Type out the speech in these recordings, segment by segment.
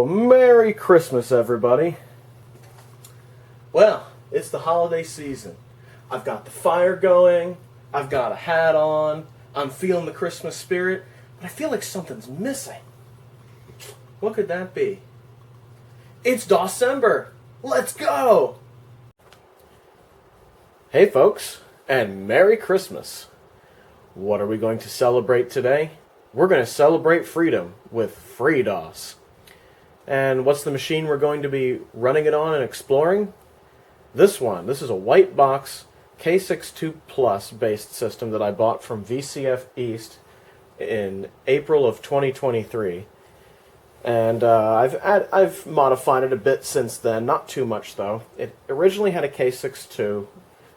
Merry Christmas, everybody. Well, it's the holiday season. I've got the fire going, I've got a hat on, I'm feeling the Christmas spirit, but I feel like something's missing. What could that be? It's December! Let's go! Hey folks, and Merry Christmas. What are we going to celebrate today? We're going to celebrate freedom with FreeDOS. And what's the machine we're going to be running it on and exploring? This one. This is a white box K62 Plus based system that I bought from VCF East in April of 2023. And I've modified it a bit since then, not too much though. It originally had a K62.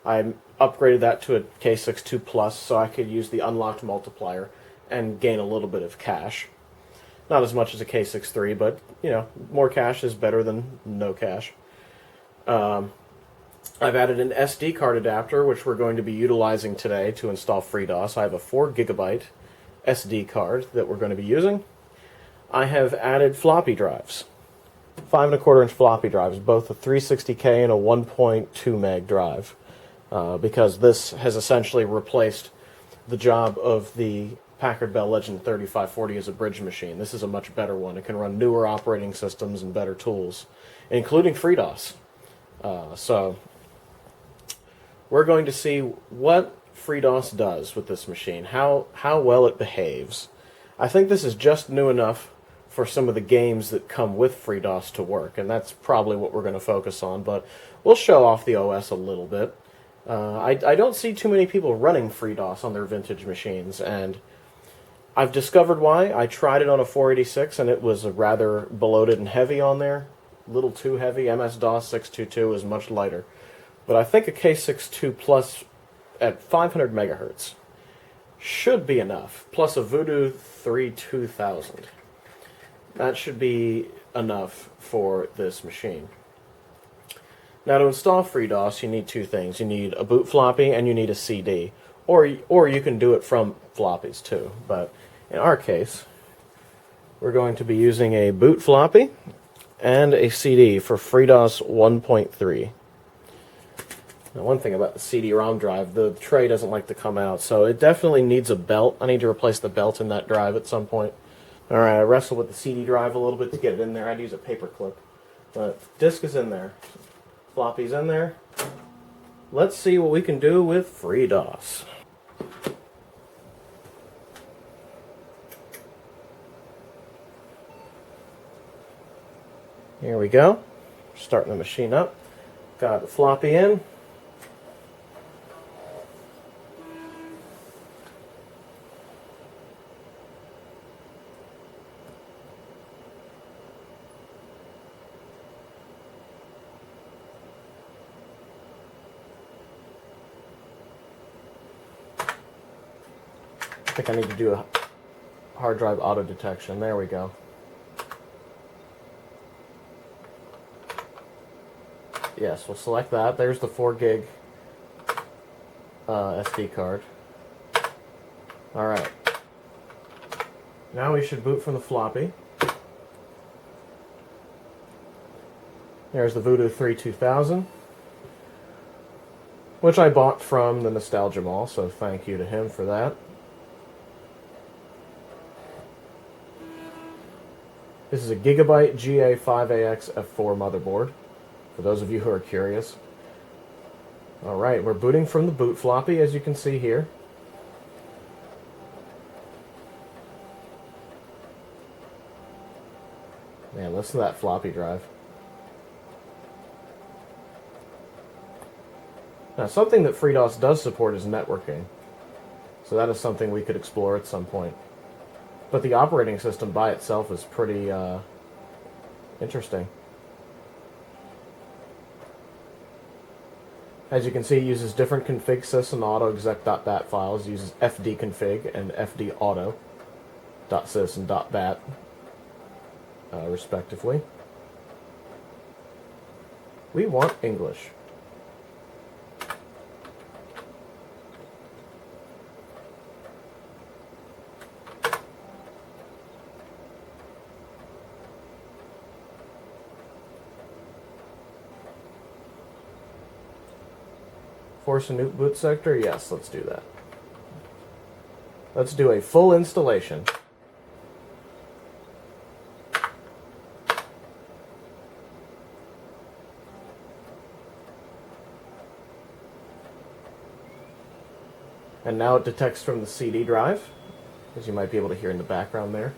I upgraded that to a K62 Plus so I could use the unlocked multiplier and gain a little bit of cash. Not as much as a K63, but, you know, more cash is better than no cash. I've added an SD card adapter, which we're going to be utilizing today to install FreeDOS. I have a 4 gigabyte SD card that we're going to be using. I have added floppy drives. 5¼ inch floppy drives, both a 360K and a 1.2 meg drive. Because this has essentially replaced the job of the Packard Bell Legend 3540 as a bridge machine. This is a much better one. It can run newer operating systems and better tools, including FreeDOS. So we're going to see what FreeDOS does with this machine, how well it behaves. I think this is just new enough for some of the games that come with FreeDOS to work, and that's probably what we're going to focus on, but we'll show off the OS a little bit. I don't see too many people running FreeDOS on their vintage machines, and I've discovered why. I tried it on a 486 and it was rather bloated and heavy on there. A little too heavy. MS-DOS 622 is much lighter. But I think a K62 Plus at 500 megahertz should be enough. Plus a Voodoo 2000. That should be enough for this machine. Now to install FreeDOS you need two things. You need a boot floppy and you need a CD. Or you can do it from floppies too. But in our case, we're going to be using a boot floppy and a CD for FreeDOS 1.3. Now one thing about the CD-ROM drive, the tray doesn't like to come out, so it definitely needs a belt. I need to replace the belt in that drive at some point. Alright, I wrestled with the CD drive a little bit to get it in there. I'd use a paper clip. But disk is in there. Floppy's in there. Let's see what we can do with FreeDOS. Here we go. Starting the machine up. Got the floppy in. I think I need to do a hard drive auto detection. There we go. Yes, we'll select that. There's the 4 gig SD card. Alright. Now we should boot from the floppy. There's the Voodoo 2000, which I bought from the Nostalgia Mall, so thank you to him for that. This is a Gigabyte GA5AX F4 motherboard, for those of you who are curious. Alright, we're booting from the boot floppy, as you can see here. Man, listen to that floppy drive. Now, something that FreeDOS does support is networking. So that is something we could explore at some point. But the operating system by itself is pretty interesting. As you can see, it uses different config sys and autoexec.bat files. It uses fdconfig and fdauto.sys and .bat, respectively. We want English. Force a new boot sector? Yes, let's do that. Let's do a full installation. And now it detects from the CD drive, as you might be able to hear in the background there.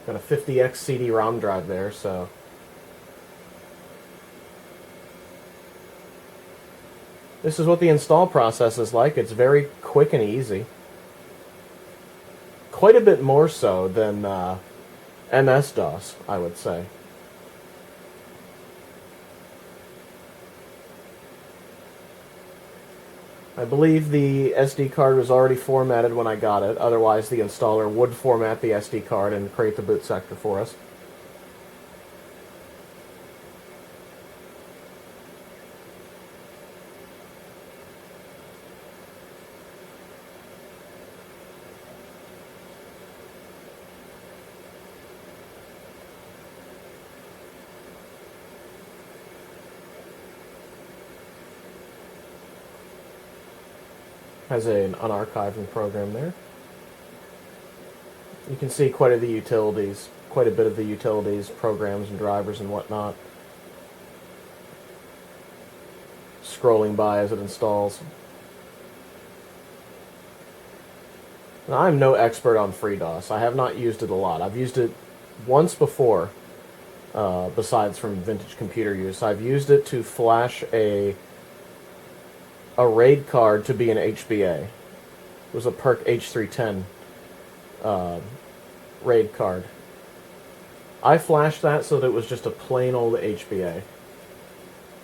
Got a 50X CD-ROM drive there, so this is what the install process is like. It's very quick and easy. Quite a bit more so than MS-DOS, I would say. I believe the SD card was already formatted when I got it. Otherwise, the installer would format the SD card and create the boot sector for us. Has an unarchiving program there. You can see quite a bit of the utilities, programs and drivers and whatnot, scrolling by as it installs. Now, I'm no expert on FreeDOS. I have not used it a lot. I've used it once before, besides from vintage computer use. I've used it to flash a RAID card to be an HBA. It was a PERC H310 RAID card. I flashed that so that it was just a plain old HBA.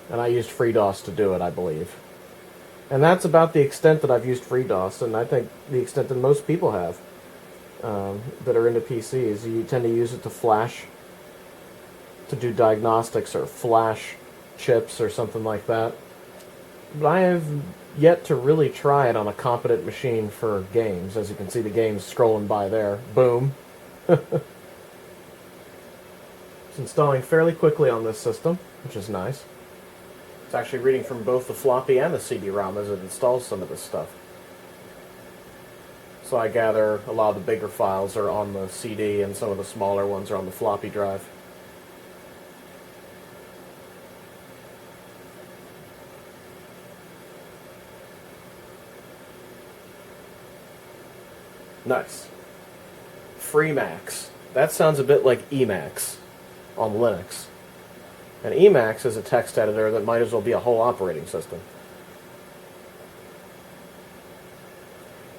And I used FreeDOS to do it, I believe. And that's about the extent that I've used FreeDOS, and I think the extent that most people have that are into PCs. You tend to use it to flash, to do diagnostics or flash chips or something like that. But I have yet to really try it on a competent machine for games. As you can see, the game's scrolling by there. Boom. It's installing fairly quickly on this system, which is nice. It's actually reading from both the floppy and the CD-ROM as it installs some of this stuff. So I gather a lot of the bigger files are on the CD and some of the smaller ones are on the floppy drive. Nice. FreeMax. That sounds a bit like Emacs on Linux. And Emacs is a text editor that might as well be a whole operating system.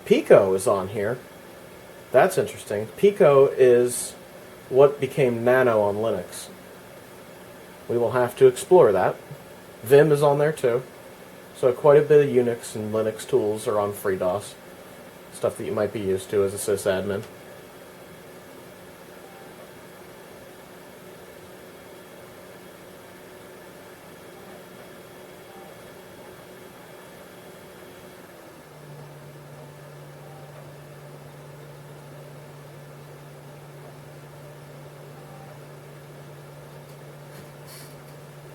Pico is on here. That's interesting. Pico is what became Nano on Linux. We will have to explore that. Vim is on there too. So quite a bit of Unix and Linux tools are on FreeDOS. Stuff that you might be used to as a sysadmin.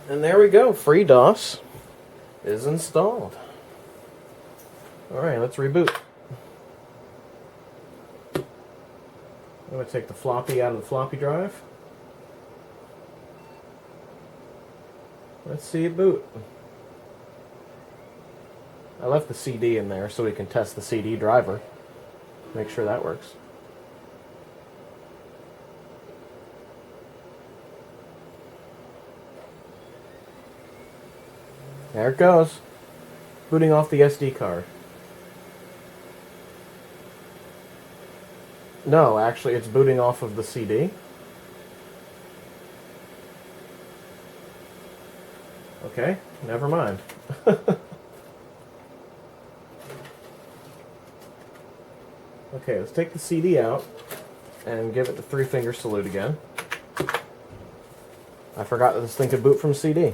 And there we go. FreeDOS is installed. Alright, let's reboot. I'm going to take the floppy out of the floppy drive. Let's see it boot. I left the CD in there so we can test the CD driver. Make sure that works. There it goes. Booting off the SD card. No, actually, it's booting off of the CD. Okay, never mind. Okay, let's take the CD out and give it the three-finger salute again. I forgot that this thing could boot from CD.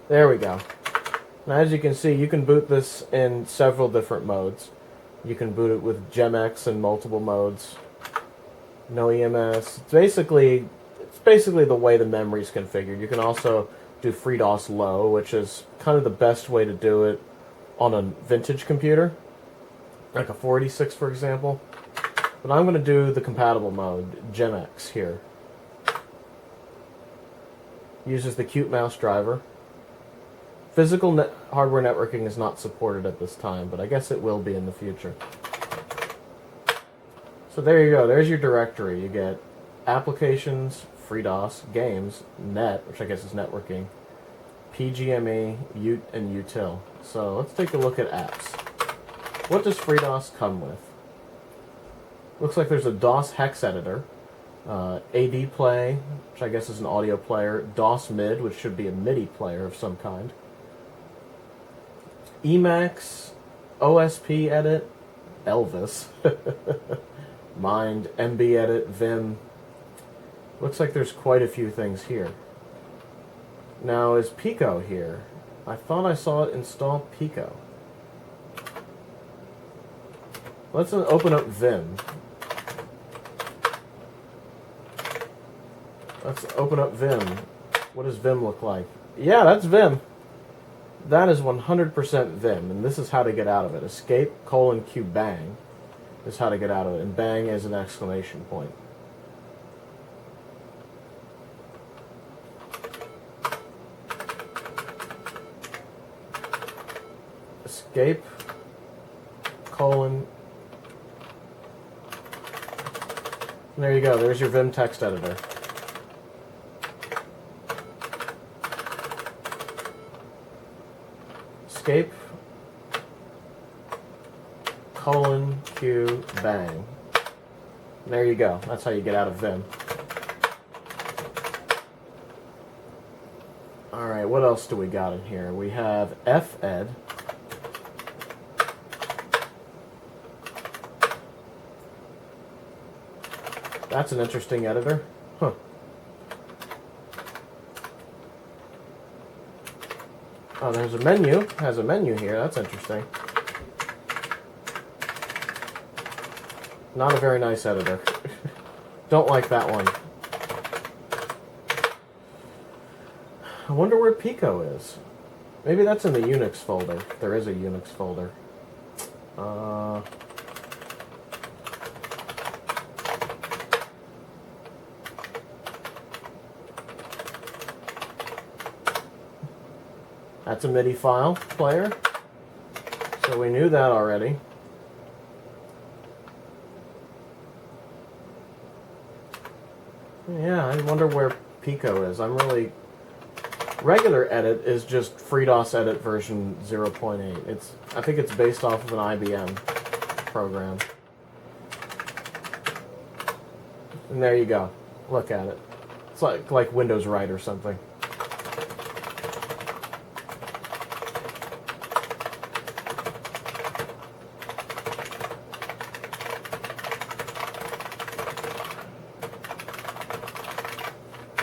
There we go. Now, as you can see, you can boot this in several different modes. You can boot it with GemX in multiple modes. No EMS. It's basically the way the memory is configured. You can also do FreeDOS low, which is kind of the best way to do it on a vintage computer, like a 486, for example. But I'm going to do the compatible mode, GemX here. Uses the Qt mouse driver. Physical hardware networking is not supported at this time, but I guess it will be in the future. So there you go. There's your directory. You get applications, FreeDOS, games, net, which I guess is networking, PGME, and util. So let's take a look at apps. What does FreeDOS come with? Looks like there's a DOS hex editor, AD play, which I guess is an audio player, DOS mid, which should be a MIDI player of some kind, Emacs, OSP edit, Elvis, Mind, MB edit, Vim. Looks like there's quite a few things here. Now, is Pico here? I thought I saw it install Pico. Let's open up Vim. Let's open up Vim. What does Vim look like? Yeah, that's Vim. That is 100% Vim, and this is how to get out of it. Escape, :Q, bang is how to get out of it, and bang is an exclamation point. Escape, :, and there you go. There's your Vim text editor. Escape, :Q, bang. There you go. That's how you get out of Vim. Alright, what else do we got in here? We have fed. That's an interesting editor. Huh. Oh, there's a menu. Has a menu here. That's interesting. Not a very nice editor. Don't like that one. I wonder where Pico is. Maybe that's in the Unix folder. There is a Unix folder. That's a MIDI file player. So we knew that already. Yeah, I wonder where Pico is. Regular edit is just FreeDOS edit version 0.8. I think it's based off of an IBM program. And there you go. Look at it. It's like Windows Write or something.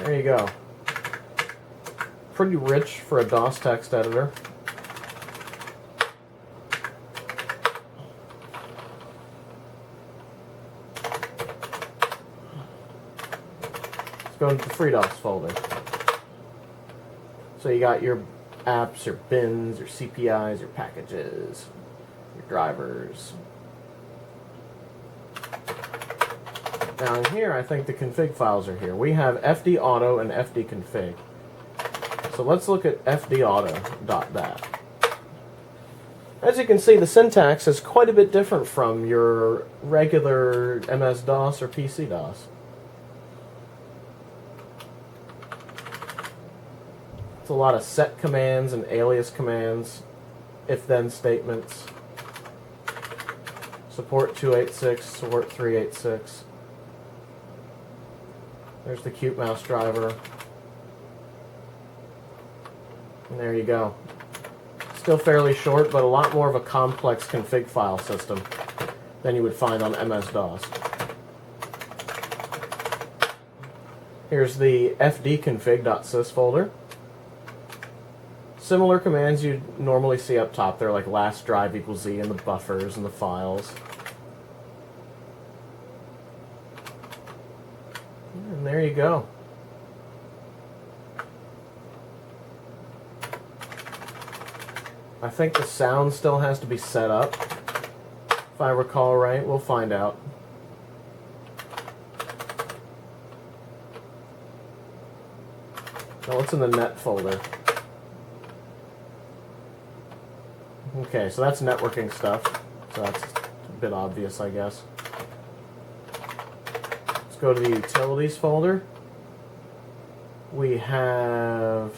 There you go. Pretty rich for a DOS text editor. Let's go into the FreeDOS folder. So you got your apps, your bins, your CPIs, your packages, your drivers. Now in here, I think the config files are here. We have fdauto and fdconfig. So let's look at fdauto.dat. As you can see, the syntax is quite a bit different from your regular MS-DOS or PC-DOS. It's a lot of set commands and alias commands, if-then statements. Support 286, support 386. There's the Qt mouse driver. And there you go. Still fairly short, but a lot more of a complex config file system than you would find on MS-DOS. Here's the fdconfig.sys folder. similar commands you normally see up top. They're like last drive equals Z and the buffers and the files. And there you go. I think the sound still has to be set up. If I recall right, we'll find out. Now what's in the net folder? Okay, so that's networking stuff. So that's a bit obvious, I guess. Let's go to the utilities folder. We have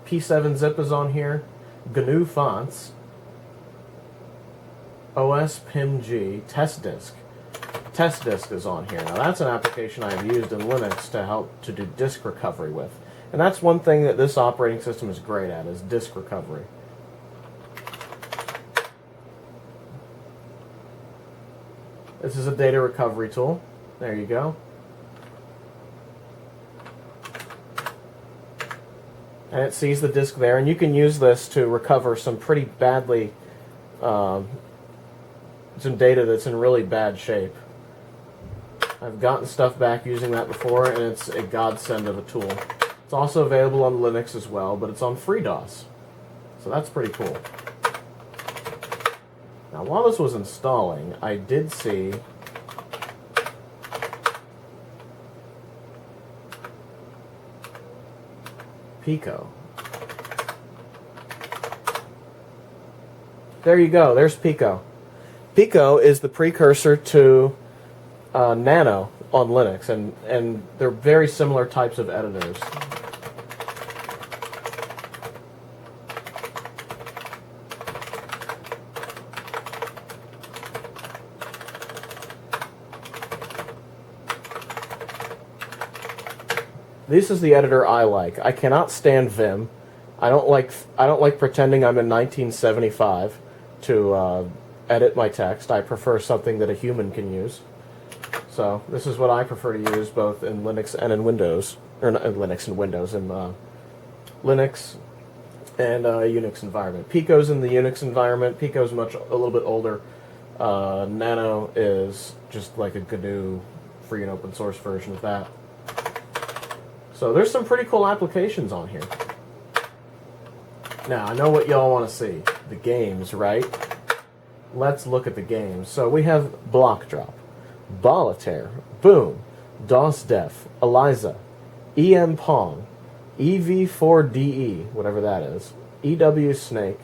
P7-zip is on here, GNU fonts, OS PIM-G, test disk. Test disk is on here. Now that's an application I've used in Linux to help to do disk recovery with. And that's one thing that this operating system is great at, is disk recovery. This is a data recovery tool. There you go. And it sees the disk there, and you can use this to recover some pretty badly, some data that's in really bad shape. I've gotten stuff back using that before, and it's a godsend of a tool. It's also available on Linux as well, but it's on FreeDOS. So that's pretty cool. Now, while this was installing, I did see Pico. There you go, there's Pico. Pico is the precursor to Nano on Linux, and they're very similar types of editors. This is the editor I like. I cannot stand Vim. I don't like pretending I'm in 1975 to edit my text. I prefer something that a human can use. So this is what I prefer to use both in Linux and in Windows, or not in Linux and Windows, in Linux and Unix environment. Pico's in the Unix environment. Pico's a little bit older. Nano is just like a GNU free and open source version of that. So there's some pretty cool applications on here. Now, I know what y'all want to see. The games, right? Let's look at the games. So we have Block Drop, Boletaire, Boom, DOS Def, Eliza, EM Pong, EV4DE, whatever that is, EW Snake,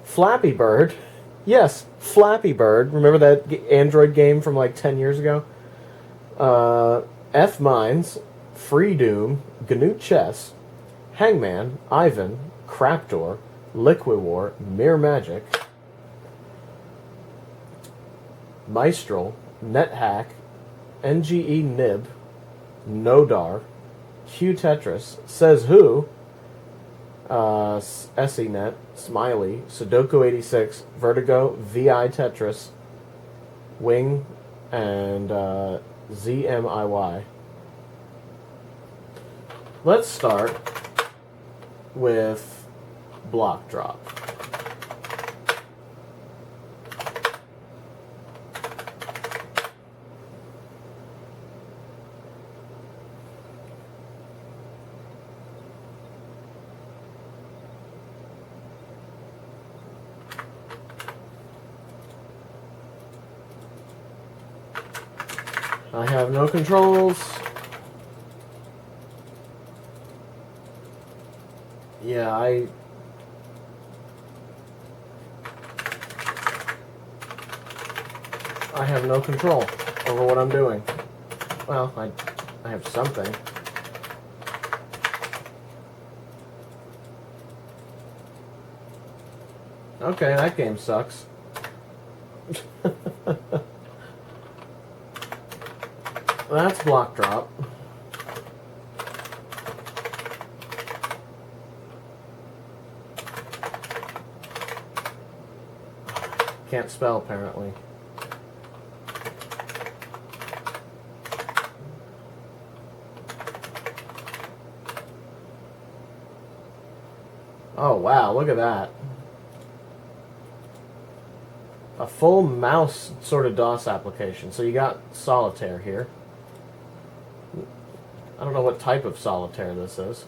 Flappy Bird. Yes, Flappy Bird. Remember that Android game from like 10 years ago? F-Mines, Free Doom, GNU Chess, Hangman, Ivan, Crapdoor, Liquid Mirror Magic, Mistral, NetHack, NGE Nib, Nodar, Q Tetris, Says Who, SENet, Smiley, Sudoku 86, Vertigo, VI Tetris, Wing, and ZMIY. Let's start with Block Drop. I have no controls. Yeah, I have no control over what I'm doing. Well, I have something. Okay, that game sucks. That's Block Drop. Can't spell, apparently. Oh wow, look at that. A full mouse sort of DOS application. So you got solitaire here. I don't know what type of solitaire this is.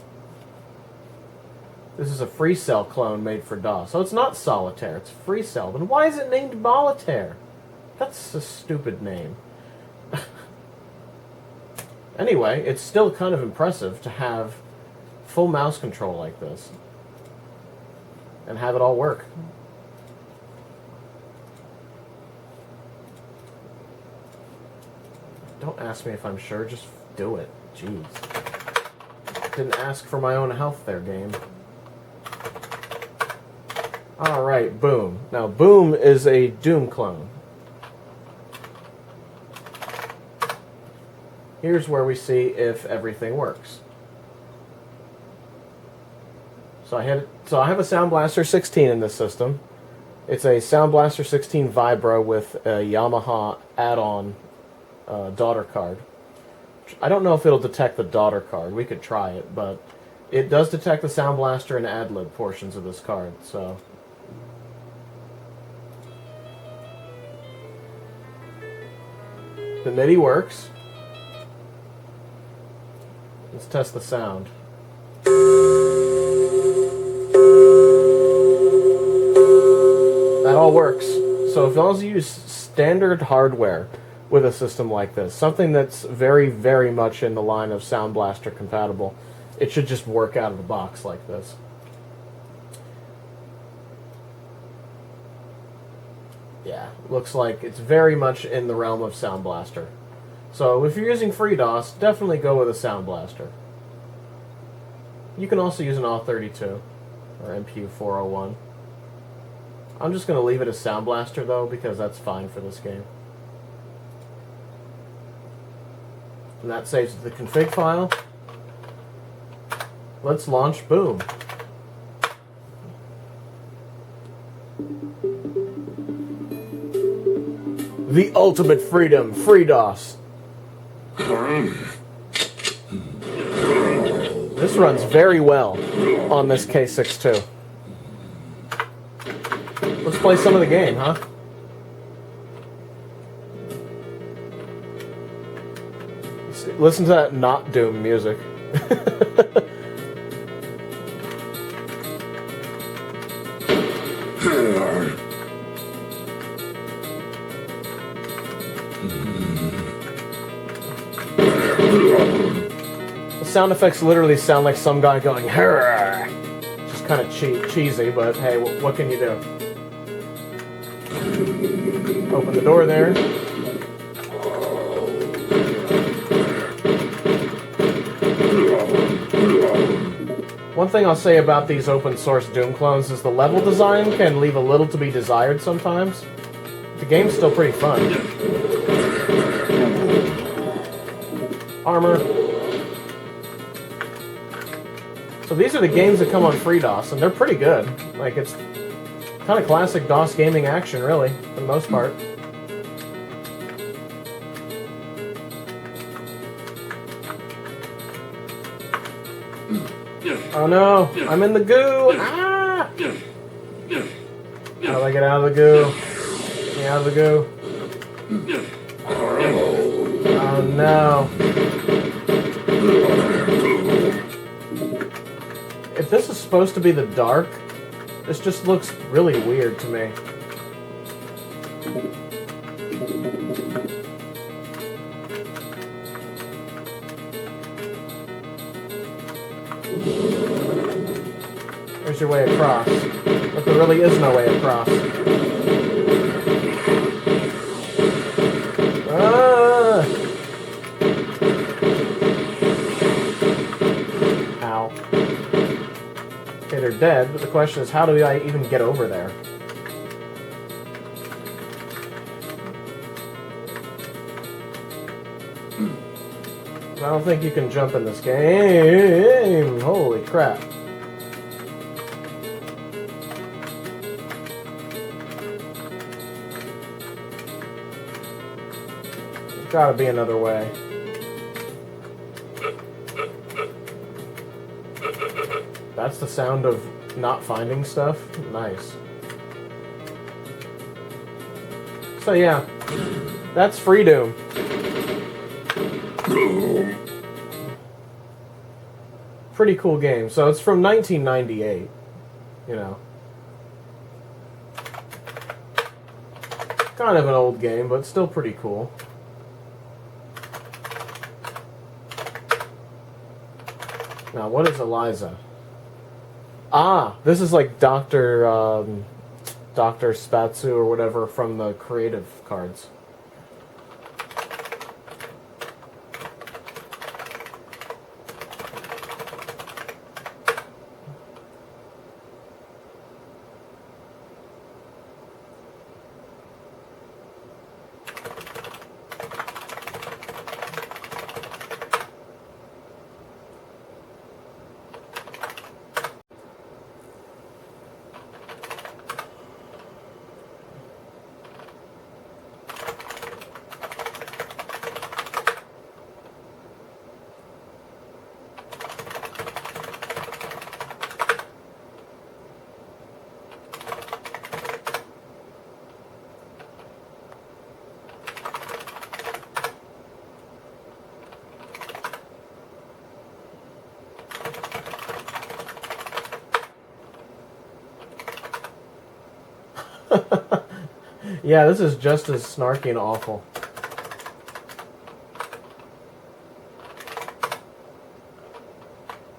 This is a FreeCell clone made for DOS. So it's not solitaire, it's FreeCell. Then why is it named Bolitaire? That's a stupid name. Anyway, it's still kind of impressive to have full mouse control like this. And have it all work. Don't ask me if I'm sure, just do it. Jeez. Didn't ask for my own health there, game. Alright, Boom. Now, Boom is a Doom clone. Here's where we see if everything works. So I have a Sound Blaster 16 in this system. It's a Sound Blaster 16 Vibra with a Yamaha add-on daughter card. I don't know if it'll detect the daughter card. We could try it, but it does detect the Sound Blaster and ad-lib portions of this card. So the MIDI works. Let's test the sound. That all works. So if you also use standard hardware with a system like this, something that's very, very much in the line of Sound Blaster compatible, it should just work out of the box like this. Yeah, looks like it's very much in the realm of Sound Blaster. So if you're using FreeDOS, definitely go with a Sound Blaster. You can also use an AW32 or MPU 401. I'm just going to leave it as Sound Blaster though, because that's fine for this game. And that saves the config file. Let's launch Boom. The ultimate freedom, FreeDOS. This runs very well on this K6 II. Let's play some of the game, huh? Listen to that not Doom music. The sound effects literally sound like some guy going, "Hurrah!" Just kind of cheesy, but hey, what can you do? Open the door there. One thing I'll say about these open source Doom clones is the level design can leave a little to be desired sometimes. The game's still pretty fun. Armor. So these are the games that come on FreeDOS, and they're pretty good. Like, it's kind of classic DOS gaming action, really, for the most part. Oh no, I'm in the goo! Ah! How do I get out of the goo? Get me out of the goo. Oh no. If this is supposed to be the dark, this just looks really weird to me. There's your way across. But there really is no way across. Ah! Ow. Okay, they're dead, but the question is, how do I even get over there? I don't think you can jump in this game. Holy crap. There's gotta be another way. That's the sound of not finding stuff. Nice. So yeah, that's FreeDOS. Pretty cool game. So it's from 1998, you know. Kind of an old game, but still pretty cool. Now, what is Eliza? Ah, this is like Dr. Spatsu or whatever from the creative cards. Yeah, this is just as snarky and awful.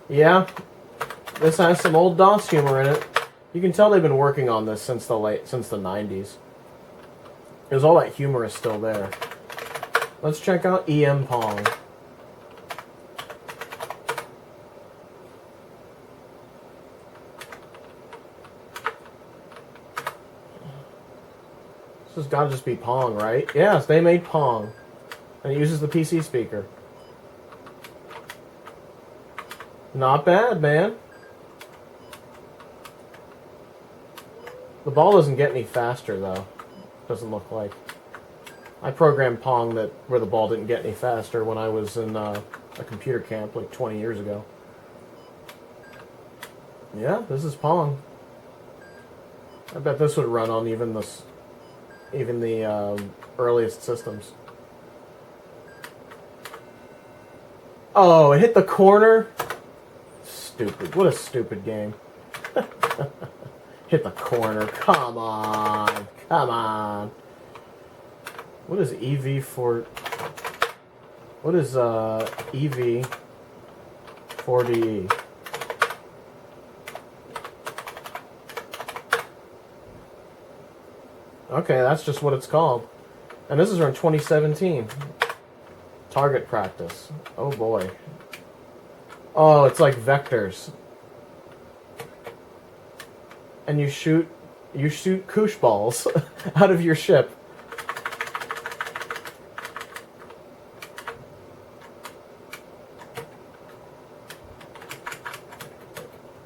Yeah, this has some old DOS humor in it. You can tell they've been working on this since the 90s. Because all that humor is still there. Let's check out EM Pong. This has got to just be Pong, right? Yes, they made Pong. And it uses the PC speaker. Not bad, man. The ball doesn't get any faster, though. Doesn't look like. I programmed Pong where the ball didn't get any faster when I was in a computer camp like 20 years ago. Yeah, this is Pong. I bet this would run on even the earliest systems. Oh, it hit the corner? Stupid. What a stupid game. Hit the corner. Come on. Come on. What is EV for... What is EV 4DE? Okay, that's just what it's called. And this is from 2017. Target practice. Oh boy. Oh, it's like vectors. And you shoot koosh balls out of your ship.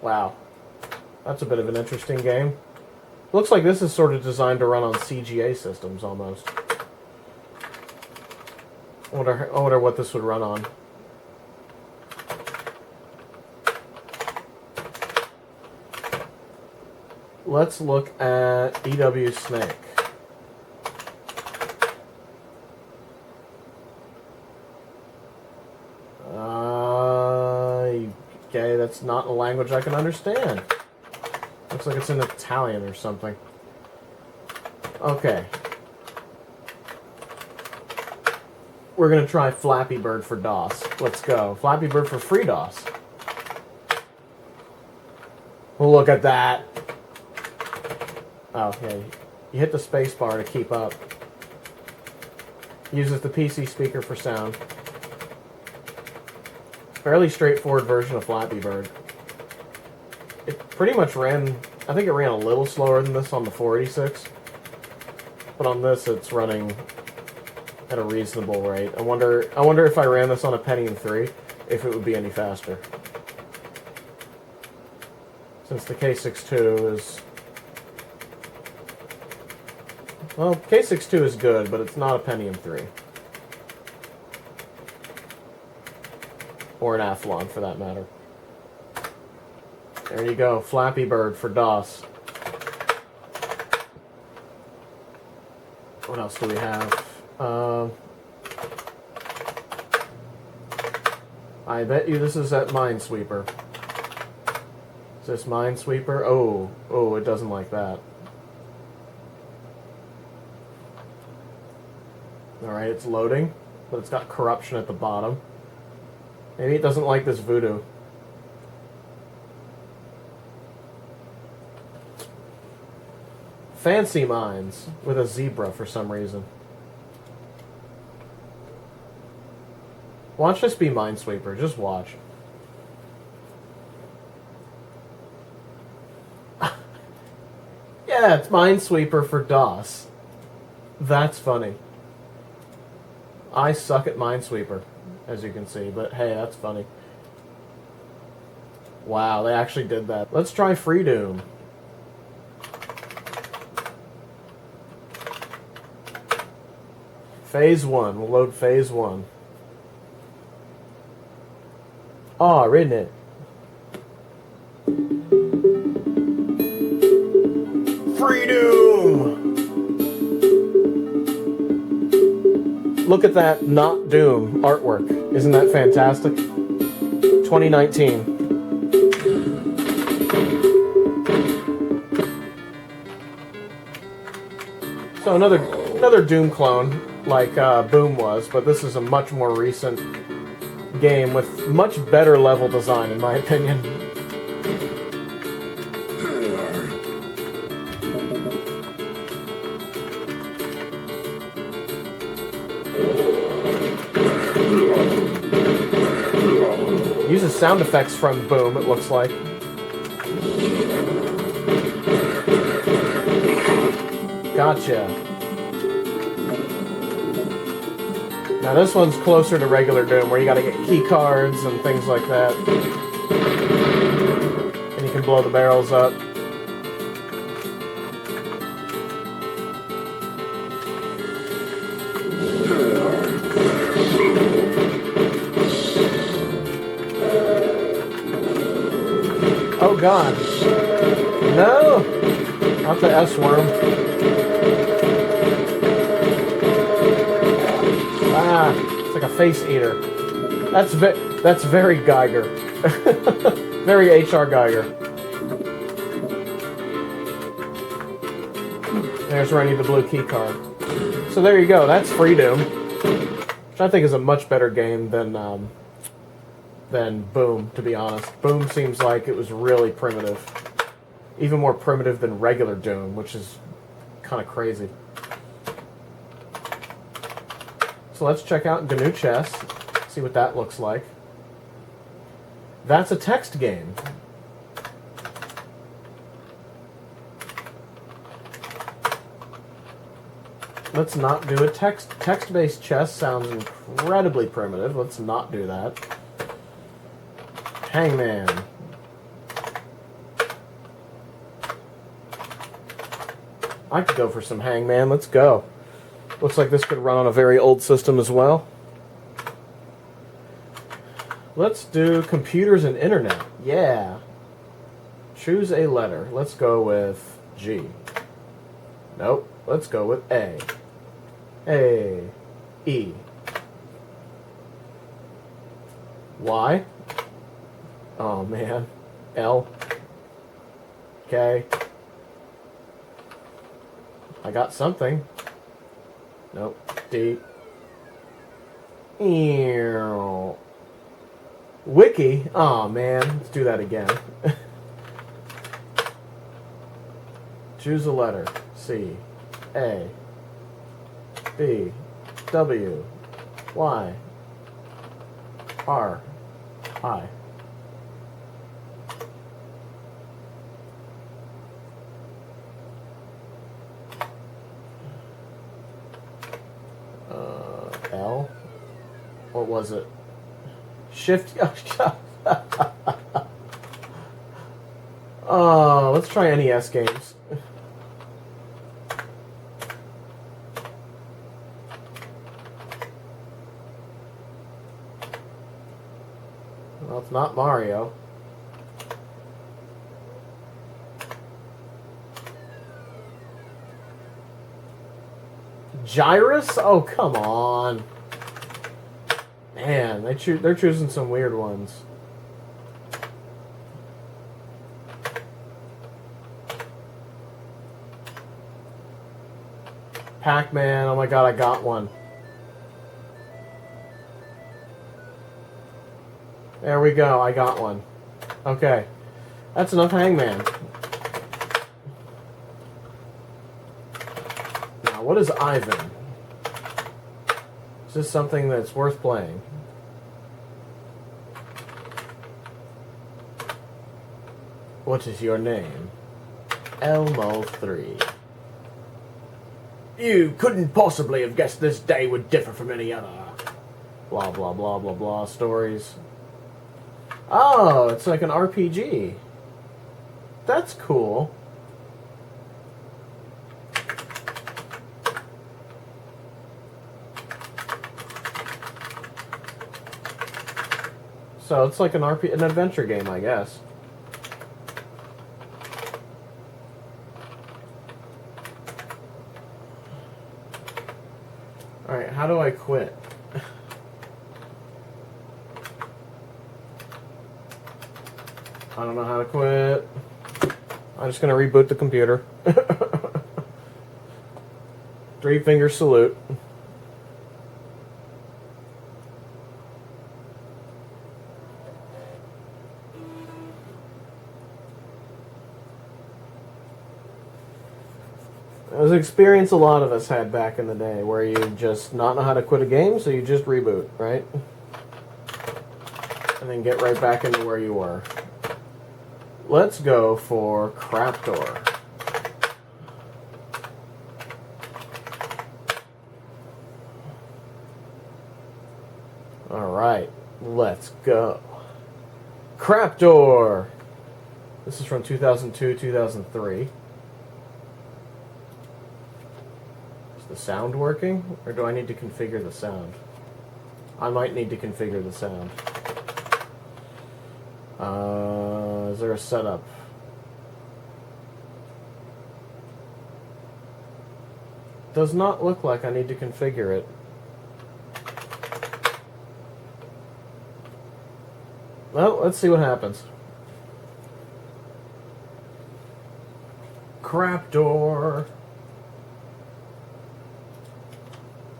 Wow. That's a bit of an interesting game. Looks like this is sort of designed to run on CGA systems, almost. I wonder what this would run on. Let's look at EW Snake. Okay, that's not a language I can understand. Looks like it's in Italian or something. Okay. We're going to try Flappy Bird for DOS. Let's go. Flappy Bird for FreeDOS. Well, look at that. Oh, yeah. You hit the space bar to keep up. Uses the PC speaker for sound. Fairly straightforward version of Flappy Bird. It pretty much ran... I think it ran a little slower than this on the 486. But on this, it's running at a reasonable rate. I wonder if I ran this on a Pentium 3, if it would be any faster. Since the K62 is... Well, K62 is good, but it's not a Pentium 3. Or an Athlon, for that matter. There you go, Flappy Bird for DOS. What else do we have? I bet you this is at Minesweeper. Is this Minesweeper? Oh, it doesn't like that. Alright, it's loading, but it's got corruption at the bottom. Maybe it doesn't like this voodoo. Fancy Mines with a zebra for some reason. Watch this be Minesweeper. Just watch. Yeah, it's Minesweeper for DOS. That's funny. I suck at Minesweeper, as you can see, but hey, that's funny. Wow, they actually did that. Let's try FreeDOM. Phase 1. We'll load Phase 1. Oh, isn't it? FreeDOM! Look at that not Doom artwork. Isn't that fantastic? 2019. So another Doom clone, like Boom was, but this is a much more recent game with much better level design, in my opinion. Uses sound effects from Boom, it looks like. Gotcha. Now this one's closer to regular Doom, where you gotta get key cards and things like that. And you can blow the barrels up. Oh god. No! Not the S-worm. Ah, it's like a face eater. That's very Geiger. Very H.R. Geiger. There's where I need the blue key card. So there you go, that's FreeDOM. Which I think is a much better game than Boom, to be honest. Boom seems like it was really primitive. Even more primitive than regular Doom, which is kind of crazy. So let's check out GNU Chess, see what that looks like. That's a text game. Let's not do a text-based chess sounds incredibly primitive. Let's not do that. Hangman. I could go for some Hangman. Let's go. Looks like this could run on a very old system as well. Let's do computers and internet. Yeah. Choose a letter. Let's go with G. Nope. Let's go with A. A. E. Y. Oh man. L. K. I got something. Nope. D. Ew. Wiki. Oh man. Let's do that again. Choose a letter. C. A. B. W. Y. R. I. L? What was it? Shift. Oh, let's try NES games. Well, it's not Mario. Gyrus? Oh, come on. Man, they're choosing some weird ones. Pac-Man, oh my god, I got one. There we go, I got one. Okay. That's enough Hangman. Now, what is Ivan? Is this something that's worth playing? What is your name? Elmo 3. You couldn't possibly have guessed this day would differ from any other. Blah, blah, blah, blah, blah stories. Oh, it's like an RPG. That's cool. So it's like an adventure game, I guess. Alright, how do I quit? I don't know how to quit. I'm just going to reboot the computer. 3-finger salute. It was an experience a lot of us had back in the day, where you just not know how to quit a game, so you just reboot, right? And then get right back into where you were. Let's go for Craptor. Alright, let's go. Craptor! This is from 2002, 2003. Is the sound working? Or do I need to configure the sound? I might need to configure the sound. Is there a setup? Does not look like I need to configure it. Well, let's see what happens. Craptor.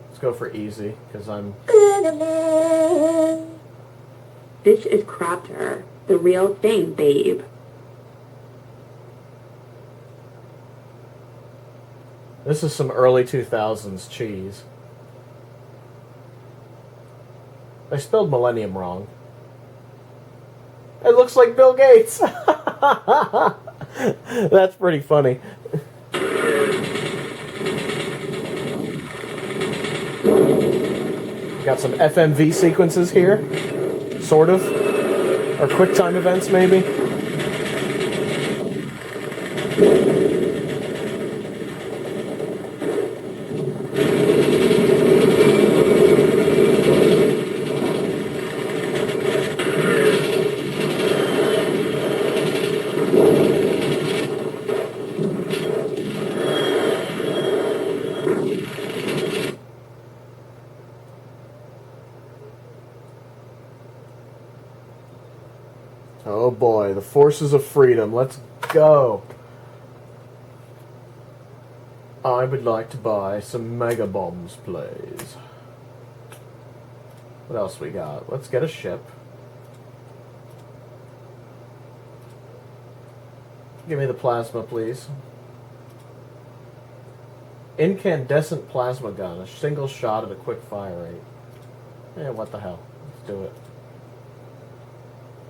Let's go for easy, because I'm... This is Craptor, the real thing, babe. This is some early 2000s cheese. They spelled millennium wrong. It looks like Bill Gates. That's pretty funny. Got some FMV sequences here. Sort of. Or QuickTime events, maybe. Oh boy, the forces of freedom. Let's go. I would like to buy some mega bombs, please. What else we got? Let's get a ship. Give me the plasma, please. Incandescent plasma gun. A single shot at a quick fire rate. Eh, what the hell? Let's do it.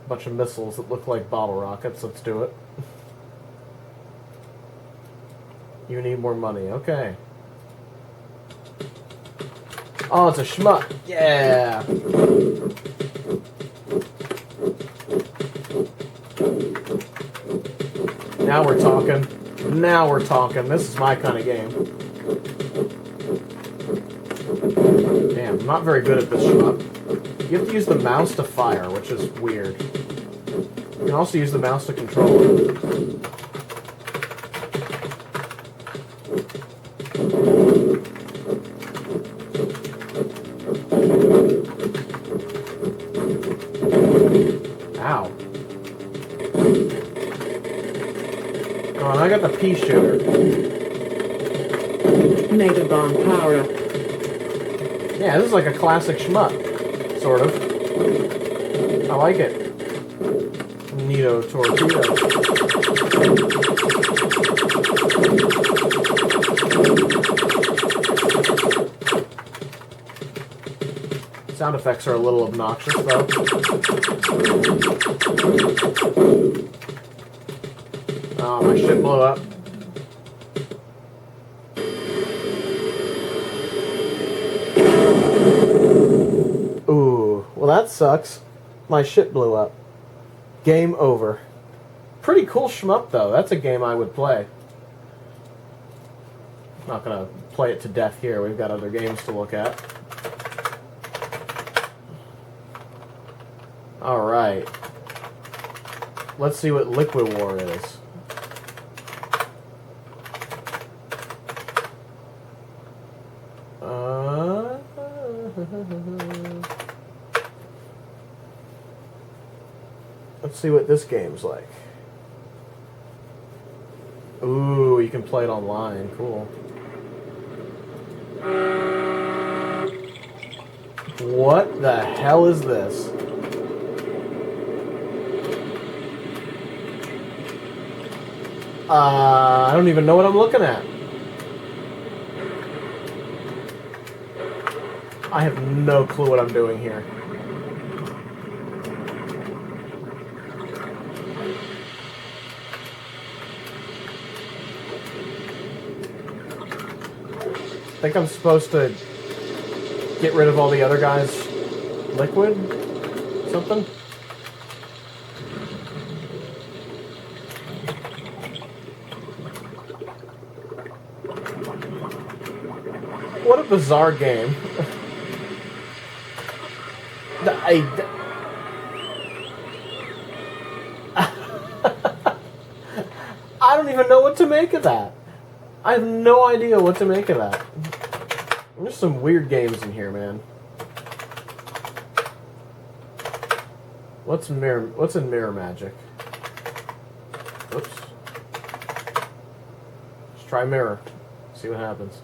Bunch of missiles that look like bottle rockets. Let's do it. You need more money. Okay. Oh, it's a schmuck. Yeah. Now we're talking. Now we're talking. This is my kind of game. Damn, I'm not very good at this schmuck. You have to use the mouse to fire, which is weird. You can also use the mouse to control it. got the pea shooter. Mega bomb power up. Yeah, this is like a classic shmup, sort of. I like it. Neato torpedo. Sound effects are a little obnoxious, though. Oh, my shit blew up. Ooh, well that sucks. My shit blew up. Game over. Pretty cool shmup, though. That's a game I would play. Not gonna play it to death here. We've got other games to look at. Alright. Let's see what Liquid War is. Let's see what this game's like. Ooh, you can play it online. Cool. What the hell is this? I don't even know what I'm looking at. I have no clue what I'm doing here. I think I'm supposed to get rid of all the other guys' liquid? Something? What a bizarre game. I don't even know what to make of that. I have no idea what to make of that. There's some weird games in here, man. What's in Mirror Magic? Oops. Let's try Mirror. See what happens.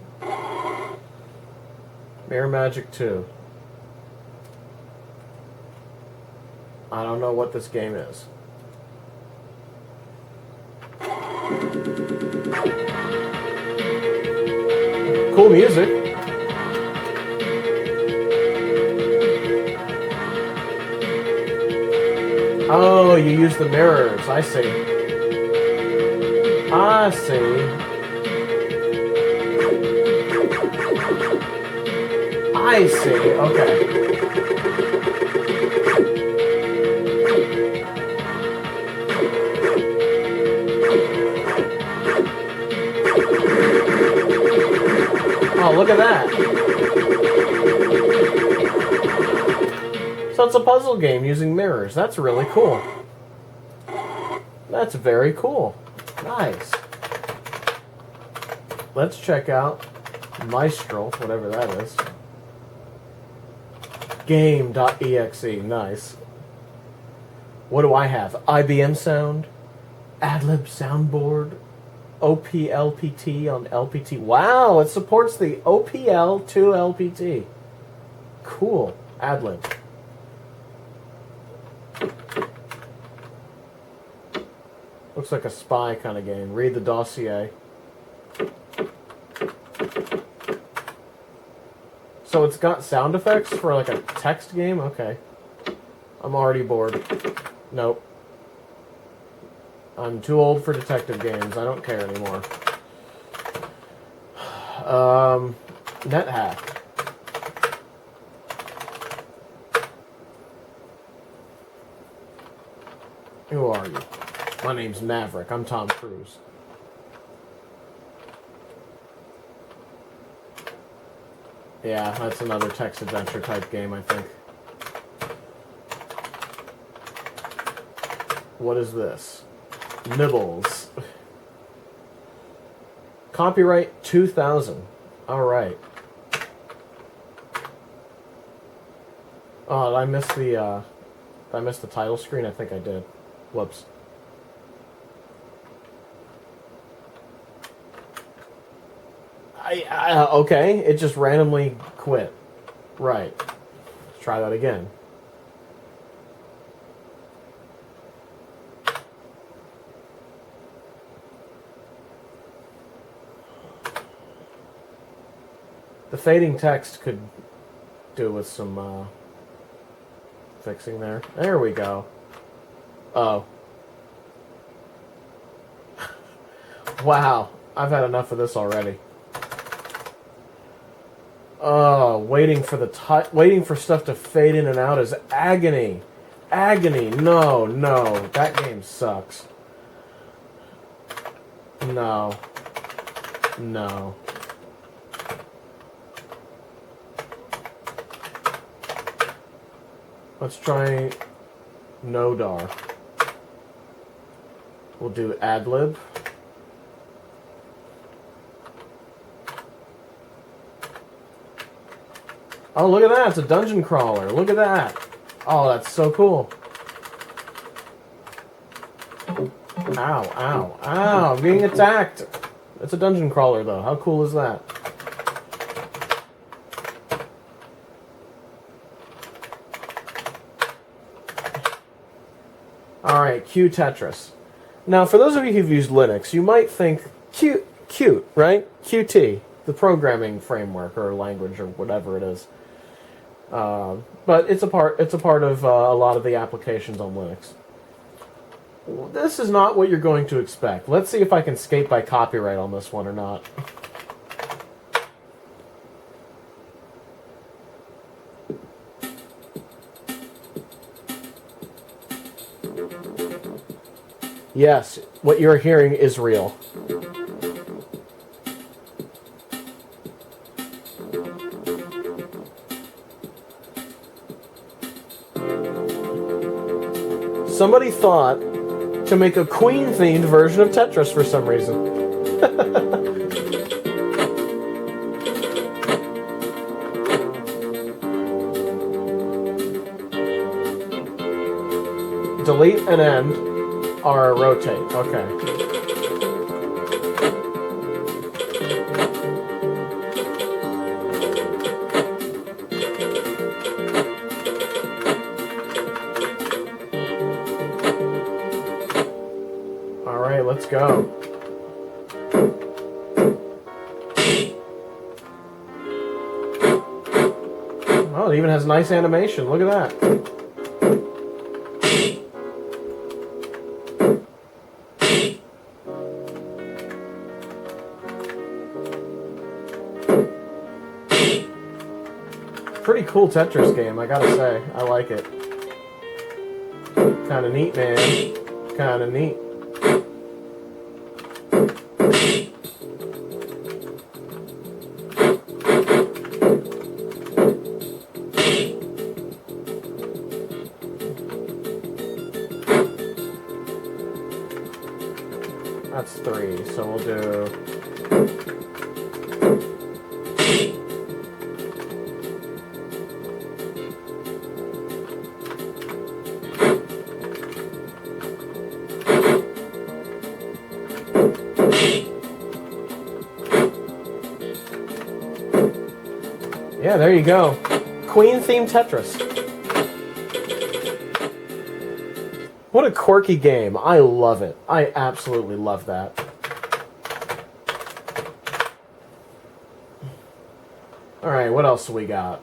Mirror Magic 2. I don't know what this game is. Cool music. Oh, you use the mirrors. I see. I see. I see. Okay. Oh, look at that. So it's a puzzle game using mirrors. That's really cool. That's very cool. Nice. Let's check out Maestro, whatever that is. Game.exe. Nice. What do I have? IBM Sound, AdLib Soundboard, OPLPT on LPT. Wow, it supports the OPL to LPT. Cool. AdLib. Looks like a spy kind of game. Read the dossier. So it's got sound effects for like a text game? Okay. I'm already bored. Nope. I'm too old for detective games. I don't care anymore. NetHack. Who are you? My name's Maverick. I'm Tom Cruise. Yeah, that's another text adventure type game, I think. What is this? Nibbles. Copyright 2000. Alright. Oh, did I miss the title screen? I think I did. Whoops. Okay, it just randomly quit. Right. Let's try that again. The fading text could do with some fixing there. There we go. Oh. Wow. I've had enough of this already. Oh, waiting for stuff to fade in and out is agony. Agony. No, no. That game sucks. No. No. Let's try Nodar. We'll do Adlib. Oh, look at that. It's a dungeon crawler. Look at that. Oh, that's so cool. Ow, ow, ow. I'm being attacked. It's a dungeon crawler, though. How cool is that? Alright, Q Tetris. Now, for those of you who've used Linux, you might think Qt, right? Qt, the programming framework or language or whatever it is. But it's a part of a lot of the applications on Linux. This is not what you're going to expect. Let's see if I can escape by copyright on this one or not. Yes, what you're hearing is real. Somebody thought to make a Queen-themed version of Tetris for some reason. Delete and end are rotate. Okay. Let's go. Oh, it even has nice animation. Look at that. Pretty cool Tetris game, I gotta say. I like it. Kinda neat, man. Kinda neat. That's 3, so we'll do... Yeah, there you go. Queen-themed Tetris. What a quirky game. I love it. I absolutely love that. Alright, what else do we got?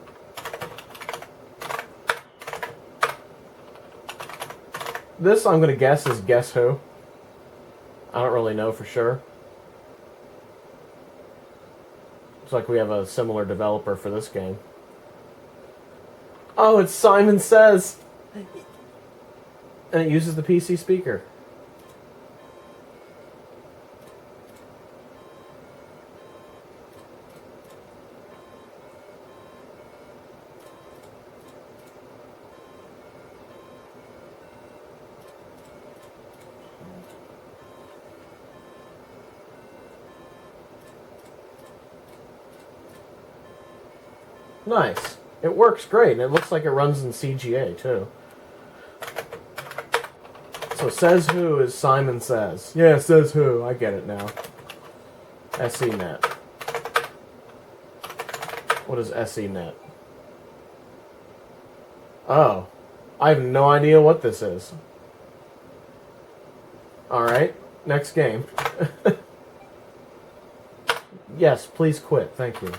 This, I'm going to guess, is Guess Who? I don't really know for sure. Looks like we have a similar developer for this game. Oh, it's Simon Says! And it uses the PC speaker. Nice. It works great, and it looks like it runs in CGA, too. So Says Who is Simon Says. Yeah, Says Who. I get it now. SCNet. What is SENet? Oh. I have no idea what this is. Alright, next game. Yes, please quit. Thank you.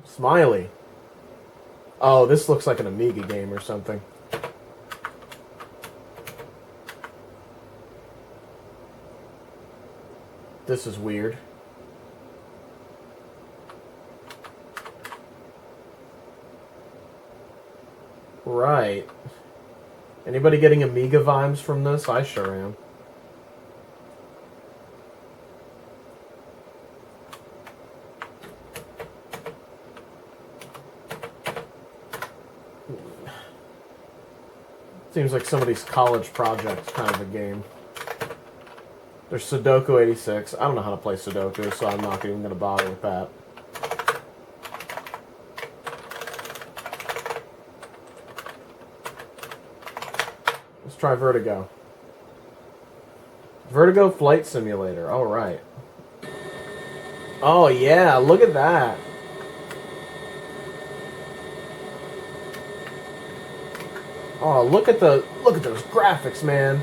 Smiley. Oh, this looks like an Amiga game or something. This is weird. Right. Anybody getting Amiga vibes from this? I sure am. Seems like somebody's college project kind of a game. There's Sudoku 86. I don't know how to play Sudoku, so I'm not even going to bother with that. Let's try Vertigo. Vertigo Flight Simulator. All right. Oh yeah, look at that. Oh, look at those graphics, man.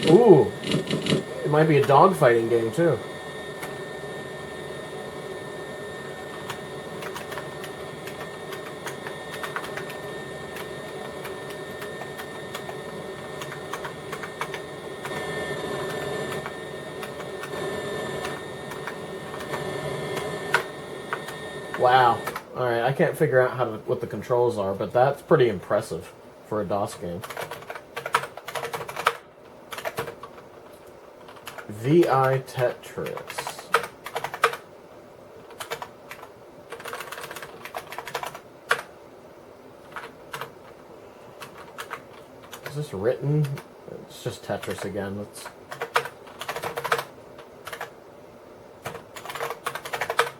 Ooh. It might be a dogfighting game too. Wow. Alright, I can't figure out what the controls are, but that's pretty impressive for a DOS game. VI Tetris. Is this written? It's just Tetris again. Let's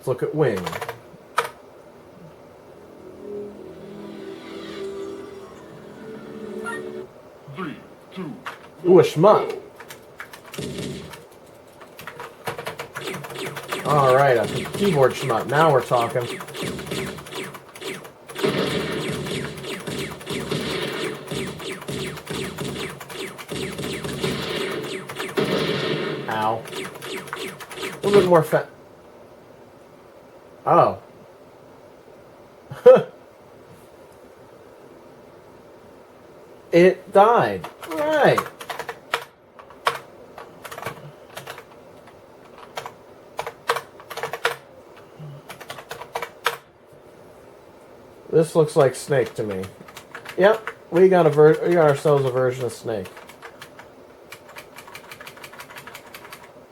look at Wing. Ooh, a shmup. Alright, a keyboard shmup. Now we're talking. Ow. A little bit more Oh. It died. Right. This looks like Snake to me. Yep, we got ourselves a version of Snake.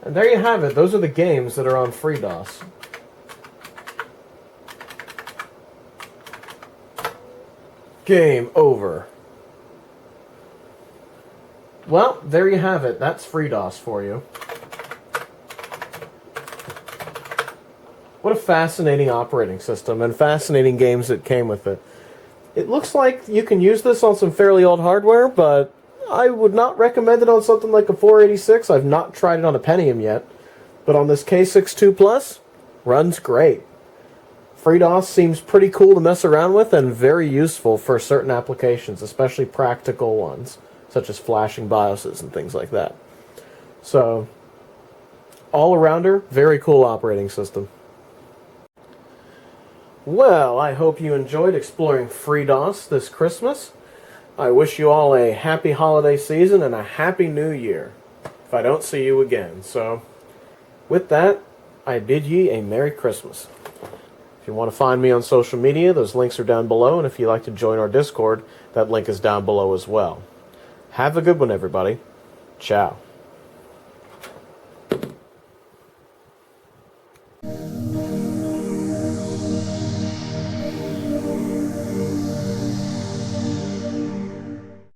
And there you have it. Those are the games that are on FreeDOS. Game over. Well, there you have it. That's FreeDOS for you. What a fascinating operating system and fascinating games that came with it. It looks like you can use this on some fairly old hardware, but I would not recommend it on something like a 486. I've not tried it on a Pentium yet, but on this K62 Plus, runs great. FreeDOS seems pretty cool to mess around with and very useful for certain applications, especially practical ones, such as flashing BIOSes and things like that. So, all-arounder, very cool operating system. Well, I hope you enjoyed exploring FreeDOS this Christmas. I wish you all a happy holiday season and a happy new year, if I don't see you again. So, with that, I bid ye a Merry Christmas. If you want to find me on social media, those links are down below, and if you'd like to join our Discord, that link is down below as well. Have a good one, everybody. Ciao.